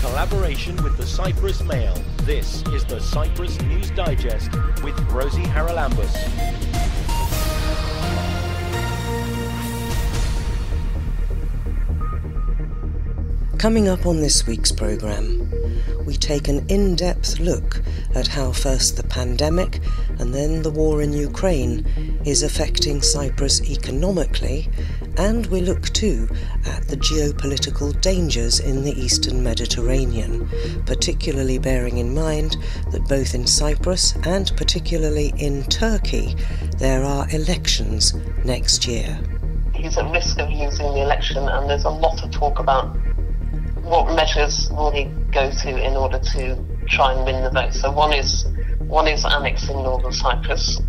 collaboration with the Cyprus Mail, this is the Cyprus News Digest with Rosie Haralambous. Coming up on this week's programme, we take an in-depth look at how first the pandemic and then the war in Ukraine is affecting Cyprus economically, and we look too at the geopolitical dangers in the Eastern Mediterranean, particularly bearing in mind that both in Cyprus and particularly in Turkey there are elections next year. He's at risk of losing the election, and there's a lot of talk about what measures will he go to in order to try and win the vote. So one is annexing northern Cyprus.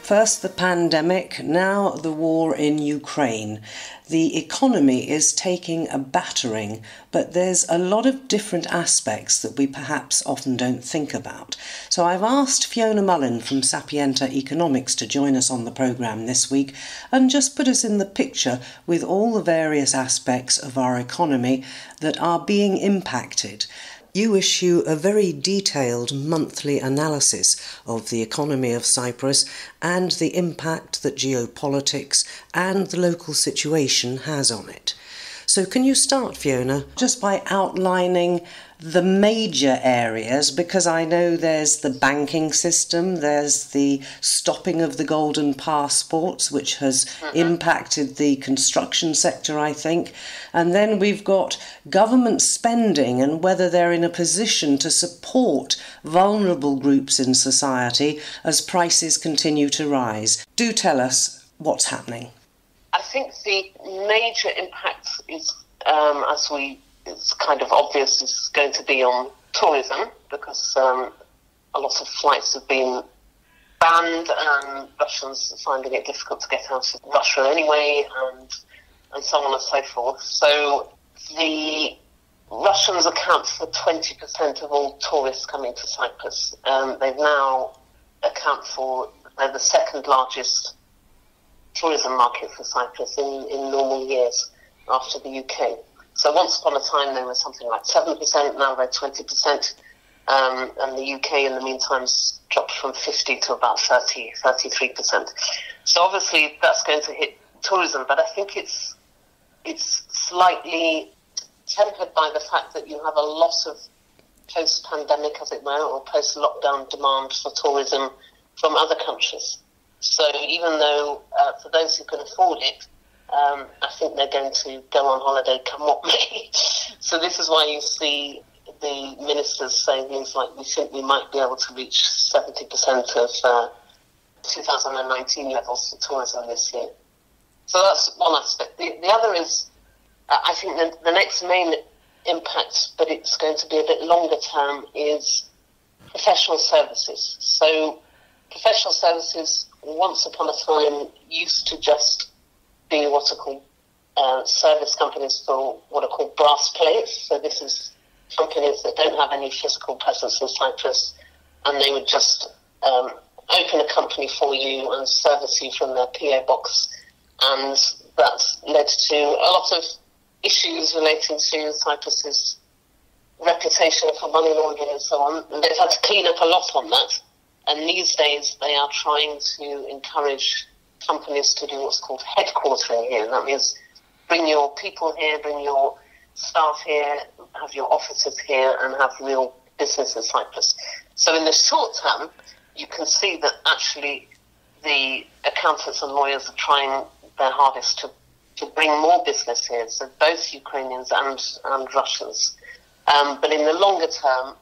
First the pandemic, now the war in Ukraine. The economy is taking a battering, but there's a lot of different aspects that we perhaps often don't think about. So I've asked Fiona Mullin from Sapienta Economics to join us on the programme this week and just put us in the picture with all the various aspects of our economy that are being impacted. You issue a very detailed monthly analysis of the economy of Cyprus and the impact that geopolitics and the local situation has on it. So can you start, Fiona, just by outlining the major areas, because I know there's the banking system, there's the stopping of the golden passports, which has impacted the construction sector, I think, and then we've got government spending and whether they're in a position to support vulnerable groups in society as prices continue to rise. Do tell us what's happening. I think the major impact is, it's kind of obvious, is going to be on tourism, because a lot of flights have been banned and Russians are finding it difficult to get out of Russia anyway, and so on and so forth. So the Russians account for 20% of all tourists coming to Cyprus. They've now they're the second largest tourism market for Cyprus in normal years after the UK. So once upon a time they were something like 7%, now they're 20%, and the UK in the meantime's dropped from 50 to about 33%. So obviously that's going to hit tourism, but I think it's slightly tempered by the fact that you have a lot of post-pandemic, as it were, or post-lockdown demand for tourism from other countries. So even though for those who can afford it, I think they're going to go on holiday come what may. So this is why you see the ministers saying things like, we think we might be able to reach 70% of 2019 levels for tourism this year. So that's one aspect. The other is, I think the next main impact, but it's going to be a bit longer term, is professional services. So professional services, once upon a time, used to just be what are called service companies for what are called brass plates. So this is companies that don't have any physical presence in Cyprus, and they would just open a company for you and service you from their PO box. And that's led to a lot of issues relating to Cyprus's reputation for money laundering and so on. And they've had to clean up a lot on that. And these days they are trying to encourage companies to do what's called headquartering here. And that means bring your people here, bring your staff here, have your offices here, and have real business in Cyprus. So in the short term, you can see that actually the accountants and lawyers are trying their hardest to bring more business here, so both Ukrainians and Russians. But in the longer term,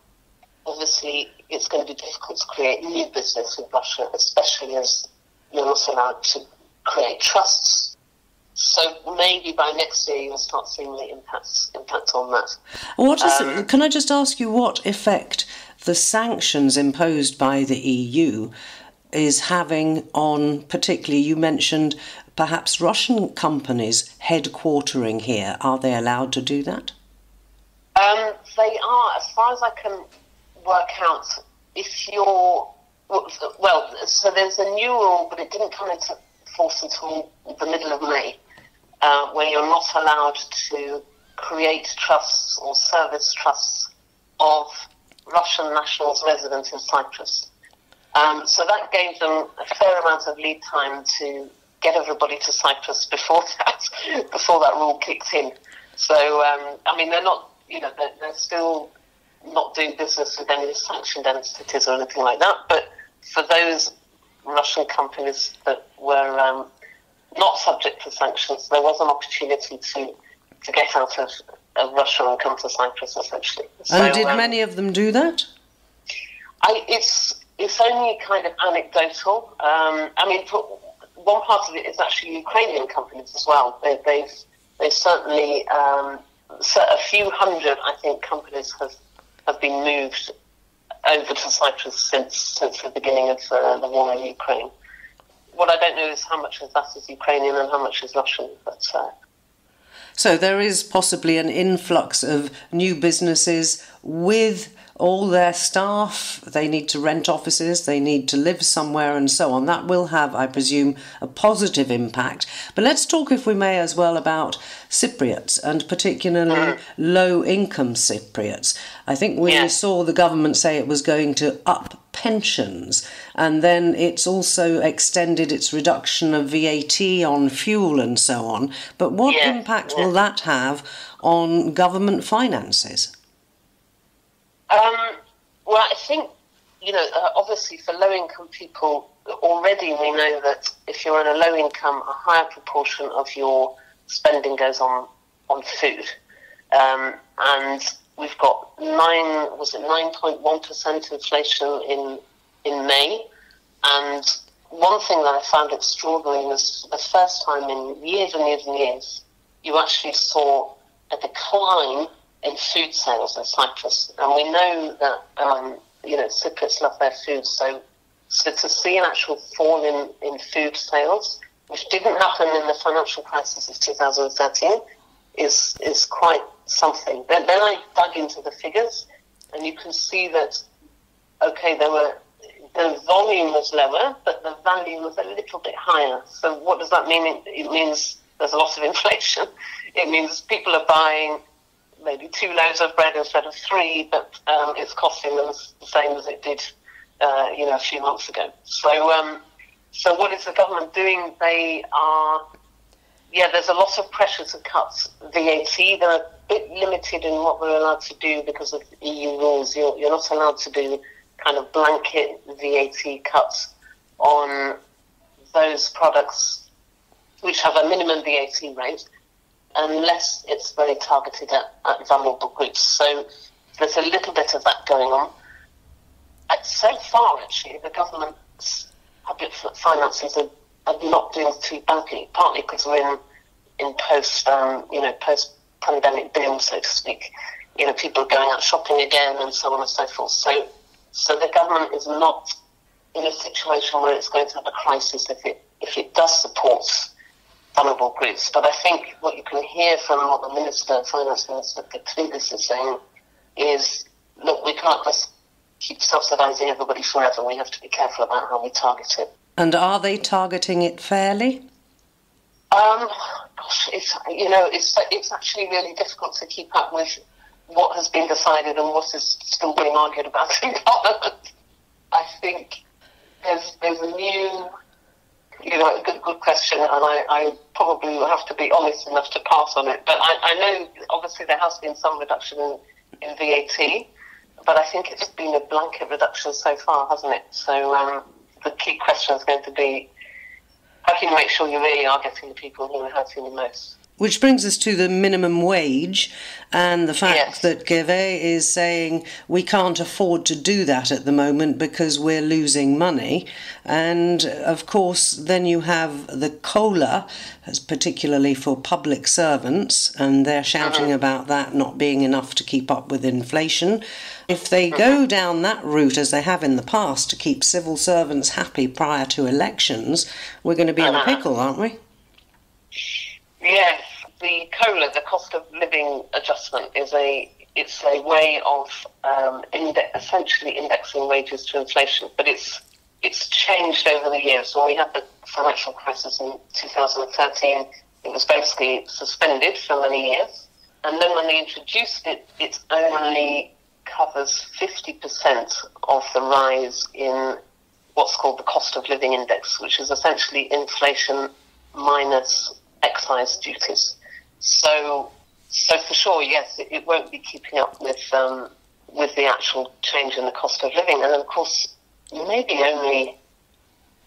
obviously, it's going to be difficult to create new business with Russia, especially as you're not allowed to create trusts. So maybe by next year you'll start seeing the impact on that. Can I just ask you what effect the sanctions imposed by the EU is having on, particularly, you mentioned perhaps Russian companies headquartering here? Are they allowed to do that? They are, as far as I can work out. If you're, so there's a new rule, but it didn't come into force until the middle of May, where you're not allowed to create trusts or service trusts of Russian nationals resident in Cyprus. So that gave them a fair amount of lead time to get everybody to Cyprus before that rule kicked in. So, I mean, they're not, they're still not doing business with any sanctioned entities or anything like that. But for those Russian companies that were not subject to sanctions, there was an opportunity to get out of Russia and come to Cyprus, essentially. And did many of them do that? It's only kind of anecdotal. I mean, one part of it is actually Ukrainian companies as well. They've certainly, a few hundred, I think, companies have been moved over to Cyprus since the beginning of the war in Ukraine. What I don't know is how much of that is Ukrainian and how much is Russian. But so there is possibly an influx of new businesses with all their staff. They need to rent offices, they need to live somewhere and so on. That will have, I presume, a positive impact. But let's talk, if we may, as well about Cypriots, and particularly low-income Cypriots. I think we saw the government say it was going to up pensions, and then it's also extended its reduction of VAT on fuel and so on. But what impact will that have on government finances? Well, I think, obviously for low-income people, already we know that if you're in a low income, a higher proportion of your spending goes on food. And we've got 9.1% inflation in May. And one thing that I found extraordinary was the first time in years and years and years, you actually saw a decline in food sales in Cyprus. And we know that, Cypriots love their food. So to see an actual fall in food sales, which didn't happen in the financial crisis of 2013, is quite something. Then I dug into the figures, and you can see that, the volume was lower, but the value was a little bit higher. So what does that mean? It means there's a lot of inflation. It means people are buying maybe 2 loaves of bread instead of 3, but it's costing them the same as it did, a few months ago. So what is the government doing? They are, there's a lot of pressure to cut VAT. They're a bit limited in what we're allowed to do because of EU rules. You're not allowed to do kind of blanket VAT cuts on those products which have a minimum VAT rate, unless it's very targeted at vulnerable groups. So there's a little bit of that going on. So far, actually, the government's public finances are not doing too badly, partly because we're in post-pandemic boom, so to speak. People are going out shopping again and so on and so forth. So the government is not in a situation where it's going to have a crisis if it does support vulnerable groups. But I think what you can hear from what the Finance Minister Katridis is saying is, look, we can't just keep subsidising everybody forever. We have to be careful about how we target it. And are they targeting it fairly? It's actually really difficult to keep up with what has been decided and what is still being argued about in Parliament. I think there's a new, good question, and I probably will have to be honest enough to pass on it. But I know, obviously, there has been some reduction in VAT, but I think it's been a blanket reduction so far, hasn't it? So the key question is going to be, how can you make sure you really are getting the people who are hurting the most? Which brings us to the minimum wage and the fact that Geve is saying we can't afford to do that at the moment because we're losing money. And, of course, then you have the COLA, particularly for public servants, and they're shouting about that not being enough to keep up with inflation. If they go down that route, as they have in the past, to keep civil servants happy prior to elections, we're going to be in a pickle, aren't we? Yes, the COLA, the cost of living adjustment, it's a way of essentially indexing wages to inflation, but it's changed over the years. When we had the financial crisis in 2013, It was basically suspended for many years. And then when they introduced it, it only covers 50% of the rise in what's called the cost of living index, which is essentially inflation minus excise duties. So for sure, yes, it won't be keeping up with the actual change in the cost of living. And of course, maybe only,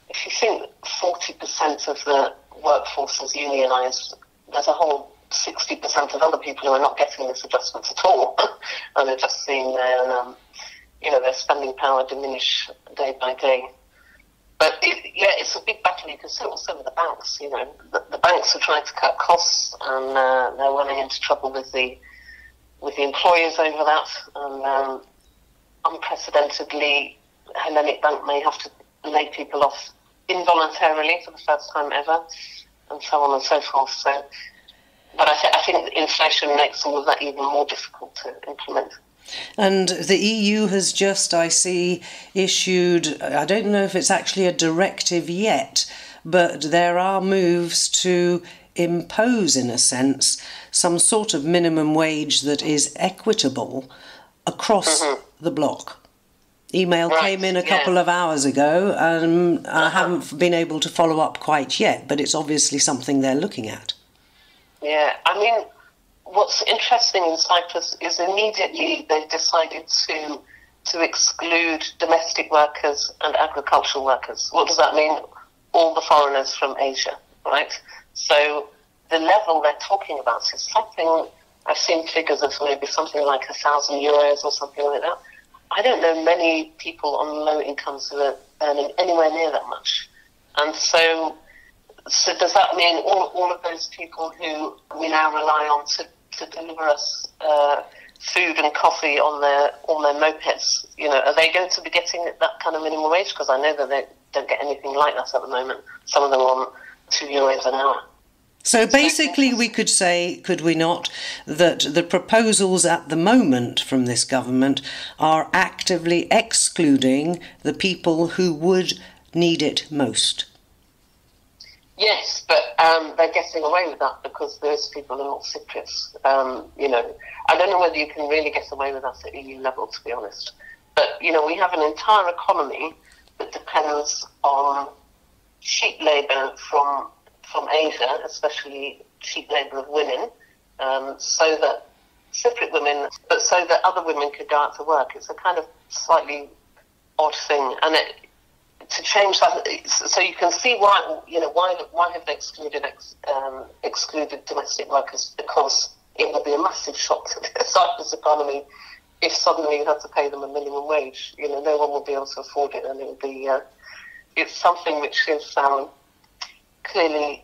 if you think 40% of the workforce is unionised, there's a whole 60% of other people who are not getting this adjustment at all, and they're just seeing their spending power diminish day by day. But it's a big battle. You can see also with the banks. The banks are trying to cut costs, and they're running into trouble with the employers over that. And unprecedentedly, Hellenic Bank may have to lay people off involuntarily for the first time ever, and so on and so forth. So, but I think inflation makes all of that even more difficult to implement. And the EU has just, I see, issued, I don't know if it's actually a directive yet, but there are moves to impose, in a sense, some sort of minimum wage that is equitable across the bloc. Email came in a couple of hours ago, and I haven't been able to follow up quite yet, but it's obviously something they're looking at. Yeah, I mean, what's interesting in Cyprus is immediately they've decided to exclude domestic workers and agricultural workers. What does that mean? All the foreigners from Asia, right? So the level they're talking about is something, I've seen figures of maybe something like €1,000 or something like that. I don't know many people on low incomes who are earning anywhere near that much. And so does that mean all of those people who we now rely on to deliver us food and coffee on their mopeds, are they going to be getting that kind of minimum wage? Because I know that they don't get anything like that at the moment. Some of them are on €2 an hour. So basically we could say, could we not, that the proposals at the moment from this government are actively excluding the people who would need it most? Yes, but they're getting away with that because those people are not Cypriots. I don't know whether you can really get away with that at EU level, to be honest. But, we have an entire economy that depends on cheap labour from Asia, especially cheap labour of women, so that Cypriot women, but so that other women could go out to work. It's a kind of slightly odd thing, and to change that, so you can see why have they excluded domestic workers? Because it would be a massive shock to the Cyprus economy if suddenly you had to pay them a minimum wage. No one would be able to afford it, and it would be it's something which is clearly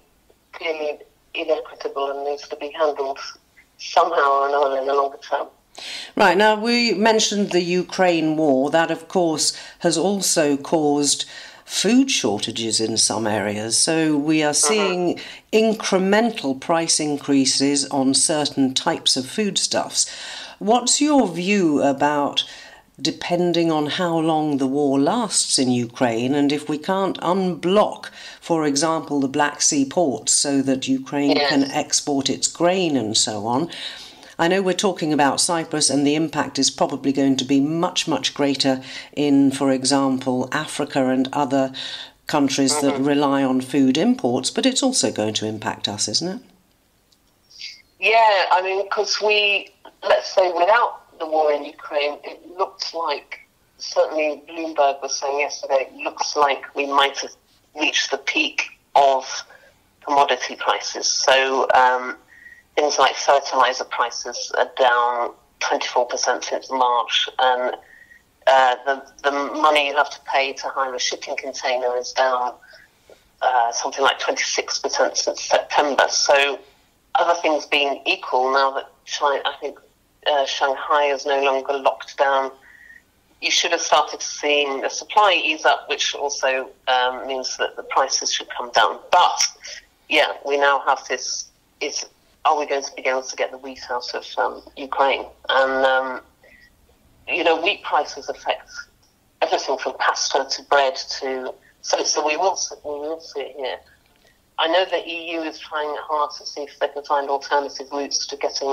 inequitable and needs to be handled somehow or another in the longer term. Right, now we mentioned the Ukraine war. That, of course, has also caused food shortages in some areas. So we are seeing incremental price increases on certain types of foodstuffs. What's your view about, depending on how long the war lasts in Ukraine, and if we can't unblock, for example, the Black Sea ports so that Ukraine can export its grain and so on? I know we're talking about Cyprus, and the impact is probably going to be much, much greater in, for example, Africa and other countries that rely on food imports, but it's also going to impact us, isn't it? Yeah, I mean, because let's say without the war in Ukraine, it looks like, certainly Bloomberg was saying yesterday, it looks like we might have reached the peak of commodity prices. So things like fertilizer prices are down 24% since March, and the money you have to pay to hire a shipping container is down something like 26% since September. So other things being equal, now that Shanghai is no longer locked down, you should have started seeing the supply ease up, which also means that the prices should come down. But, yeah, we now have this, are we going to be able to get the wheat out of Ukraine? And, wheat prices affect everything from pasta to bread to... So we will see it here. I know the EU is trying hard to see if they can find alternative routes to getting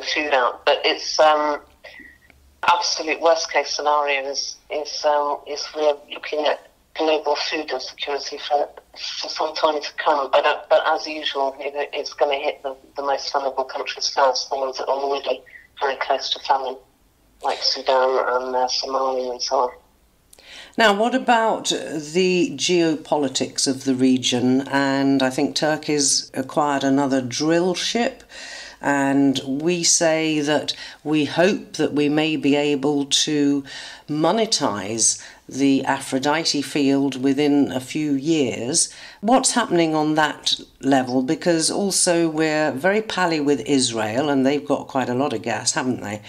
food out, but it's absolute worst case scenario is we're looking at global food insecurity for some time to come. But as usual, it's going to hit the most vulnerable countries first, the ones that are already very close to famine, like Sudan and Somalia and so on. Now, what about the geopolitics of the region? And I think Turkey's acquired another drill ship. And we say that we hope that we may be able to monetize the Aphrodite field within a few years. What's happening on that level? Because also we're very pally with Israel, and they've got quite a lot of gas, haven't they?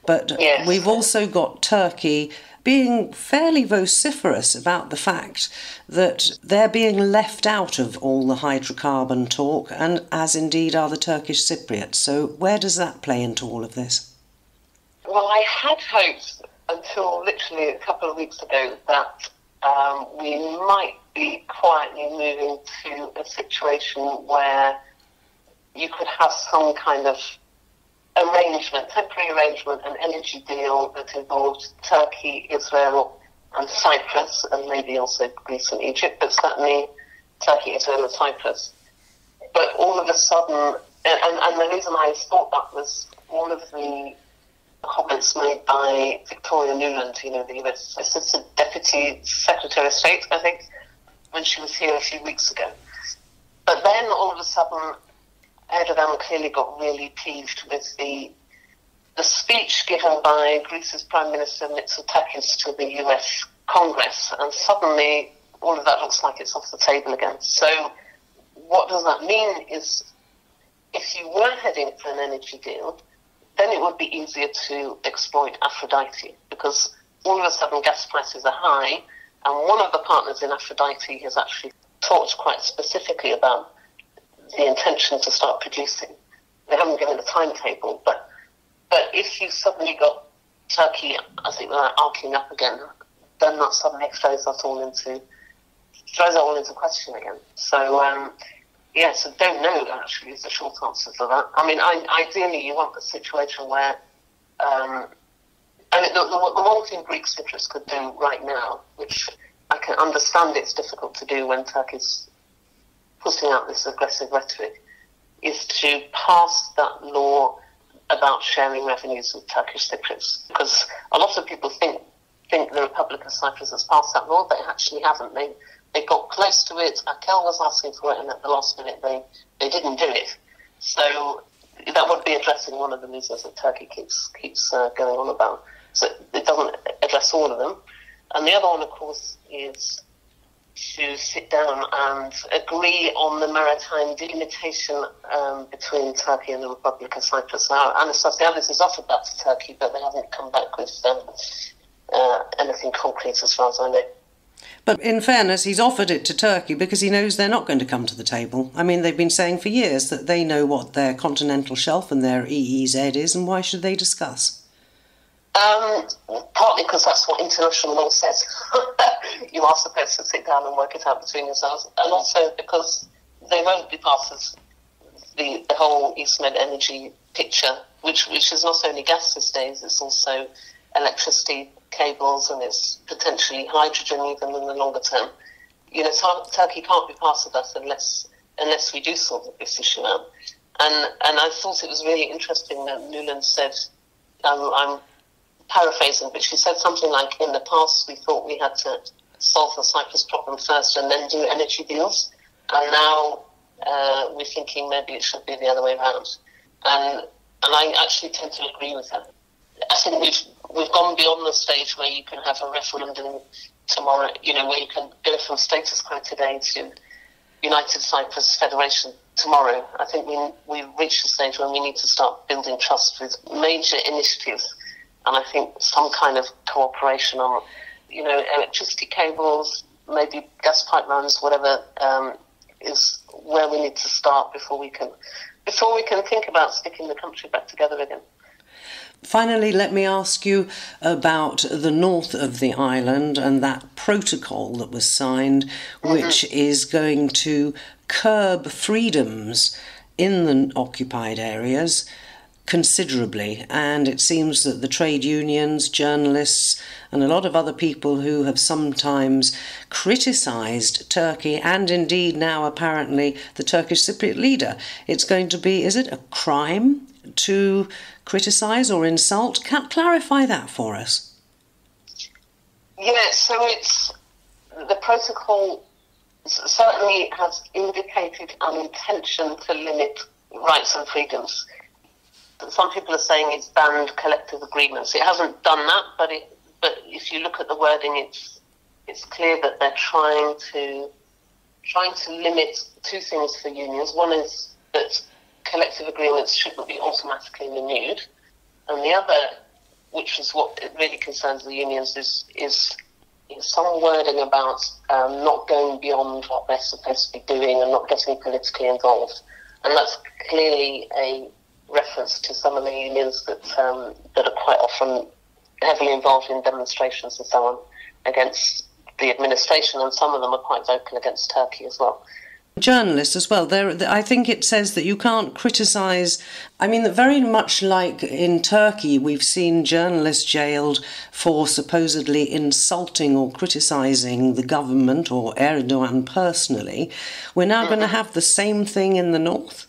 But yes, we've also got Turkey being fairly vociferous about the fact that they're being left out of all the hydrocarbon talk, and as indeed are the Turkish Cypriots. So where does that play into all of this? Well, I had hoped until literally a couple of weeks ago that we might be quietly moving to a situation where you could have some kind of temporary arrangement, an energy deal that involved Turkey, Israel and Cyprus, and maybe also Greece and Egypt, but certainly Turkey, Israel and Cyprus. But all of a sudden, and the reason I thought that was all of the comments made by Victoria Nuland, the US Assistant Deputy Secretary of State, I think, when she was here a few weeks ago. But then all of a sudden, Erdogan clearly got really peeved with the speech given by Greece's Prime Minister Mitsotakis to the US Congress, and suddenly all of that looks like it's off the table again. So what does that mean is if you were heading for an energy deal, then it would be easier to exploit Aphrodite, because all of a sudden gas prices are high, and one of the partners in Aphrodite has actually talked quite specifically about the intention to start producing. They haven't given a timetable, but if you suddenly got Turkey, as it were, arcing up again, then that suddenly throws that all into question again. So so don't know actually is the short answer to that. I mean, ideally you want a situation where the one thing Greek Cypriots could do right now, which I can understand it's difficult to do when Turkey's putting out this aggressive rhetoric, is to pass that law about sharing revenues with Turkish Cypriots. Because a lot of people think the Republic of Cyprus has passed that law. They actually haven't. They got close to it. Akel was asking for it, and at the last minute they didn't do it. So that would be addressing one of the reasons that Turkey keeps going on about. So it doesn't address all of them. And the other one, of course, is to sit down and agree on the maritime delimitation between Turkey and the Republic of Cyprus. Now, Anastasiadis has offered that to Turkey, but they haven't come back with anything concrete as far as I know. But in fairness, he's offered it to Turkey because he knows they're not going to come to the table. I mean, they've been saying for years that they know what their continental shelf and their EEZ is, and why should they discuss? Partly because that's what international law says. You are supposed to sit down and work it out between yourselves, and also because they won't be part of the whole East Med energy picture, which is not only gas these days, it's also electricity cables, and it's potentially hydrogen even in the longer term. Turkey can't be part of that unless we do sort this issue out. And I thought it was really interesting that Nuland said, I'm paraphrasing, but she said something like, in the past we thought we had to solve the Cyprus problem first and then do energy deals, and now we're thinking maybe it should be the other way around. And I actually tend to agree with her. I think we've gone beyond the stage where you can have a referendum tomorrow, where you can go from status quo today to United Cyprus Federation tomorrow. I think we've reached a stage where we need to start building trust with major initiatives, and I think some kind of cooperation on, electricity cables, maybe gas pipelines, whatever, is where we need to start before we can think about sticking the country back together again. Finally, let me ask you about the north of the island and that protocol that was signed, which is going to curb freedoms in the occupied areas considerably. And it seems that the trade unions, journalists, and a lot of other people who have sometimes criticised Turkey, and indeed now apparently the Turkish Cypriot leader, it's going to be, is it a crime to criticise or insult? Clarify that for us. Yeah, so it's the protocol certainly has indicated an intention to limit rights and freedoms. Some people are saying it's banned collective agreements. It hasn't done that, but if you look at the wording, it's clear that they're trying to limit two things for unions. One is that collective agreements shouldn't be automatically renewed, and the other, which is what it really concerns the unions, is some wording about not going beyond what they're supposed to be doing and not getting politically involved. And that's clearly a reference to some of the unions that are quite often heavily involved in demonstrations and so on against the administration, and some of them are quite vocal against Turkey as well. Journalists as well. I think it says that you can't criticise. I mean, very much like in Turkey, we've seen journalists jailed for supposedly insulting or criticising the government or Erdogan personally. We're now going to have the same thing in the north?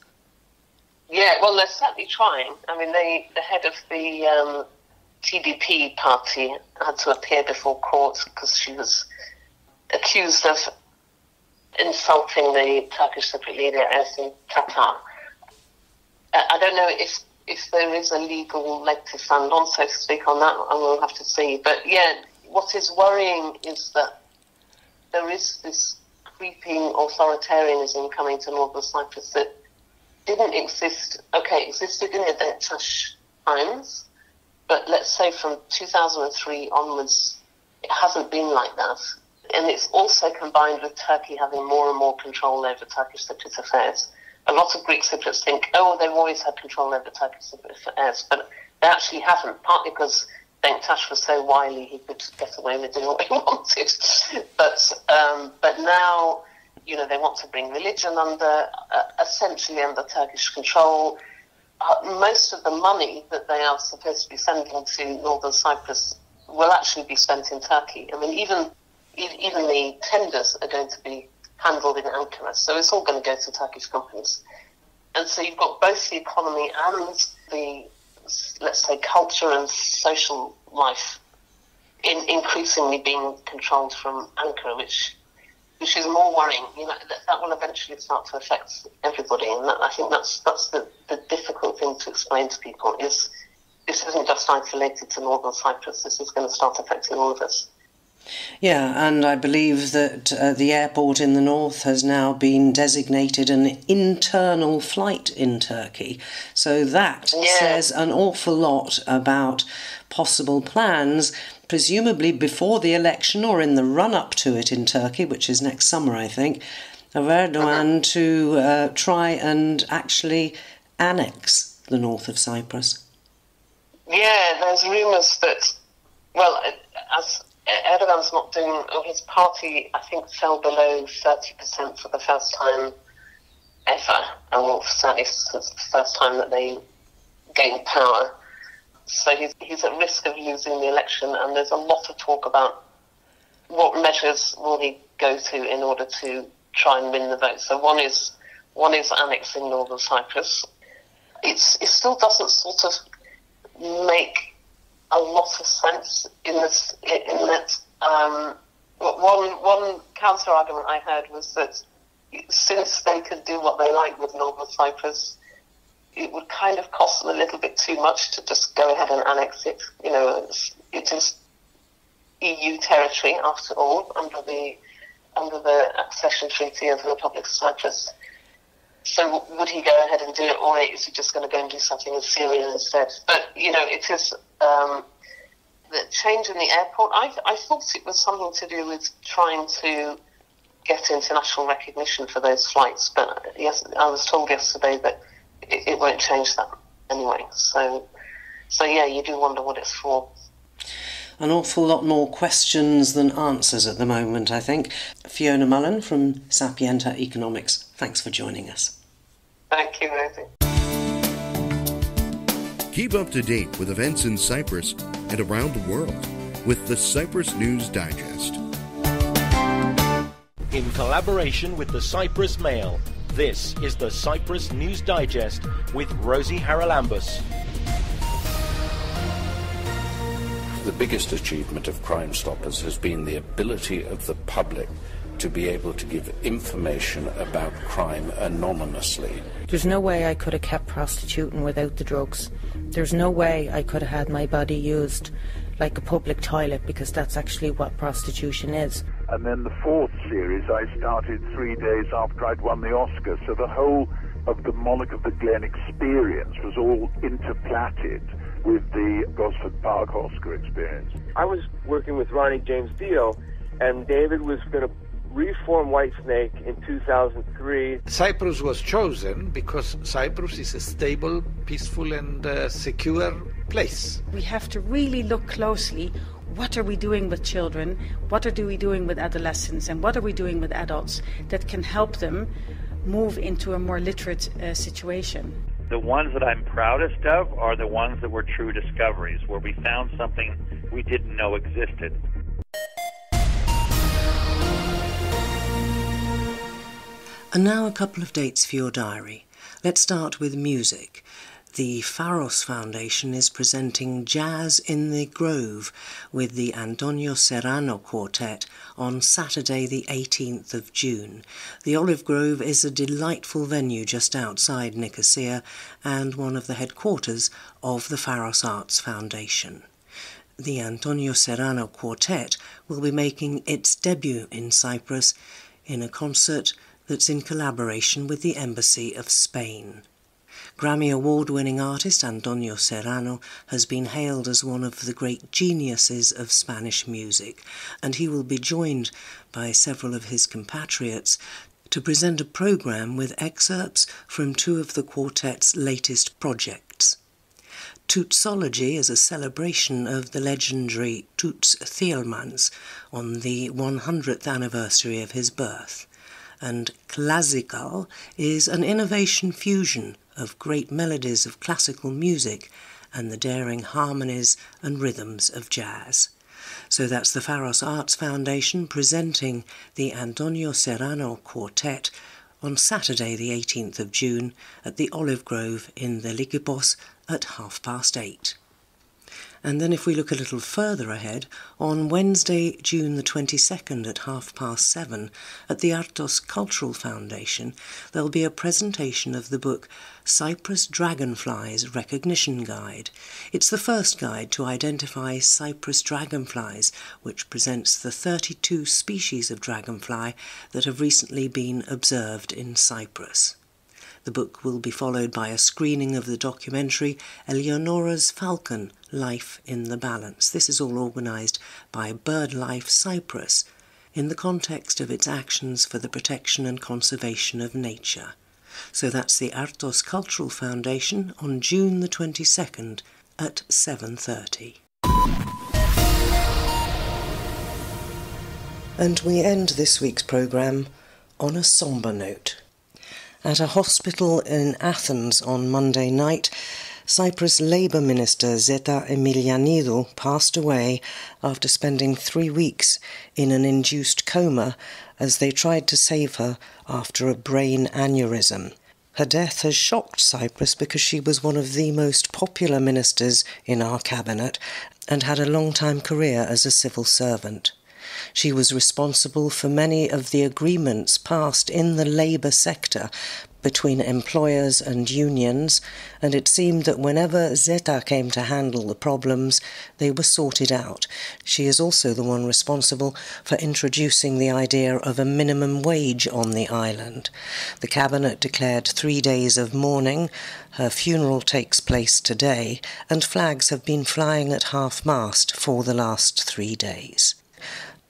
Yeah, well, they're certainly trying. I mean, the head of the TDP party had to appear before court because she was accused of insulting the Turkish Cypriot leader, Ersin Tatar. I don't know if there is a legal leg to stand on, so to speak, on that, and we'll have to see. But yeah, what is worrying is that there is this creeping authoritarianism coming to Northern Cyprus that didn't exist. Okay, it existed in the Denktash times, but let's say from 2003 onwards, it hasn't been like that. And it's also combined with Turkey having more and more control over Turkish Cypriot affairs. A lot of Greek Cypriots think, oh, they've always had control over Turkish Cypriot affairs, but they actually haven't, partly because Denktash was so wily he could get away with doing what he wanted. But now, you know, they want to bring religion essentially under Turkish control. Most of the money that they are supposed to be sending to Northern Cyprus will actually be spent in Turkey. I mean, even the tenders are going to be handled in Ankara, so it's all going to go to Turkish companies. And so you've got both the economy and the, let's say, culture and social life increasingly being controlled from Ankara, which is more worrying. You know, that will eventually start to affect everybody, and I think that's the difficult thing to explain to people, is this isn't just isolated to Northern Cyprus. This is going to start affecting all of us. Yeah, and I believe that the airport in the north has now been designated an internal flight in Turkey. So that says an awful lot about possible plans, presumably before the election or in the run-up to it in Turkey, which is next summer, I think, of Erdogan to try and actually annex the north of Cyprus. Yeah, there's rumours that, well, as Erdogan's not doing, his party, I think, fell below 30% for the first time ever, and certainly since the first time that they gained power. So he's at risk of losing the election, and there's a lot of talk about what measures will he go to in order to try and win the vote. So one is annexing Northern Cyprus. It still doesn't sort of make a lot of sense in that one counter argument I heard was that since they could do what they like with Northern Cyprus, it would kind of cost them a little bit too much to just go ahead and annex it. You know, it is EU territory after all, under the accession treaty of the Republic of Cyprus. So would he go ahead and do it, or is he just going to go and do something in Syria instead? But, you know, it is the change in the airport. I thought it was something to do with trying to get international recognition for those flights, but yes, I was told yesterday that it won't change that anyway. So So yeah, you do wonder what it's for. An awful lot more questions than answers at the moment, I think. Fiona Mullen from Sapienta Economics, thanks for joining us. Thank you, Rosie. Keep up to date with events in Cyprus and around the world with the Cyprus News Digest. In collaboration with the Cyprus Mail, this is the Cyprus News Digest with Rosie Haralambous. The biggest achievement of Crime Stoppers has been the ability of the public to be able to give information about crime anonymously. There's no way I could have kept prostituting without the drugs. There's no way I could have had my body used like a public toilet, because that's actually what prostitution is. And then the fourth series I started 3 days after I'd won the Oscar, so the whole of the Moloch of the Glen experience was all interplatted with the Gosford Park Oscar experience. I was working with Ronnie James Dio, and David was going to reform Whitesnake in 2003. Cyprus was chosen because Cyprus is a stable, peaceful and secure place. We have to really look closely. What are we doing with children? What are we doing with adolescents? And what are we doing with adults that can help them move into a more literate situation? The ones that I'm proudest of are the ones that were true discoveries, where we found something we didn't know existed. And now a couple of dates for your diary. Let's start with music. The Pharos Foundation is presenting Jazz in the Grove with the Antonio Serrano Quartet on Saturday the 18th of June. The Olive Grove is a delightful venue just outside Nicosia and one of the headquarters of the Pharos Arts Foundation. The Antonio Serrano Quartet will be making its debut in Cyprus in a concert that's in collaboration with the Embassy of Spain. Grammy Award-winning artist Antonio Serrano has been hailed as one of the great geniuses of Spanish music, and he will be joined by several of his compatriots to present a programme with excerpts from two of the quartet's latest projects. Tootsology is a celebration of the legendary Toots Thielemans on the 100th anniversary of his birth, and Classical is an innovation fusion of great melodies of classical music and the daring harmonies and rhythms of jazz. So that's the Pharos Arts Foundation presenting the Antonio Serrano Quartet on Saturday the 18th of June at the Olive Grove in the Lykippos at 8:30. And then if we look a little further ahead, on Wednesday, June the 22nd at 7:30 at the Artos Cultural Foundation, there'll be a presentation of the book Cyprus Dragonflies Recognition Guide. It's the first guide to identify Cyprus dragonflies, which presents the 32 species of dragonfly that have recently been observed in Cyprus. The book will be followed by a screening of the documentary Eleonora's Falcon, Life in the Balance. This is all organised by BirdLife Cyprus in the context of its actions for the protection and conservation of nature. So that's the Artos Cultural Foundation on June the 22nd at 7:30. And we end this week's programme on a sombre note. At a hospital in Athens on Monday night, Cyprus Labour Minister Zeta Emilianidou passed away after spending 3 weeks in an induced coma as they tried to save her after a brain aneurysm. Her death has shocked Cyprus because she was one of the most popular ministers in our cabinet and had a long-time career as a civil servant. She was responsible for many of the agreements passed in the labour sector between employers and unions, and it seemed that whenever Zeta came to handle the problems, they were sorted out. She is also the one responsible for introducing the idea of a minimum wage on the island. The cabinet declared 3 days of mourning. Her funeral takes place today, and flags have been flying at half-mast for the last 3 days.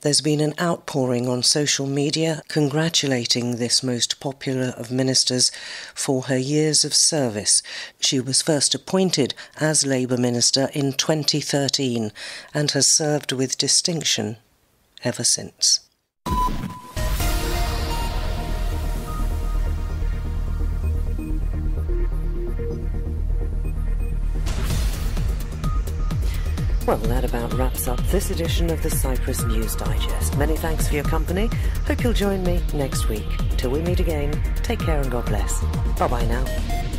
There's been an outpouring on social media congratulating this most popular of ministers for her years of service. She was first appointed as Labour Minister in 2013 and has served with distinction ever since. Well, that about wraps up this edition of the Cyprus News Digest. Many thanks for your company. Hope you'll join me next week. Till we meet again, take care and God bless. Bye-bye now.